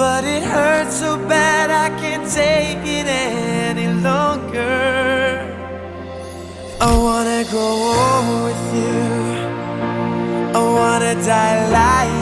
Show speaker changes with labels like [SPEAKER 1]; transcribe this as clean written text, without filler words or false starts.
[SPEAKER 1] but it hurts so bad I can't take it any longer. I wanna grow old with you, I wanna die lying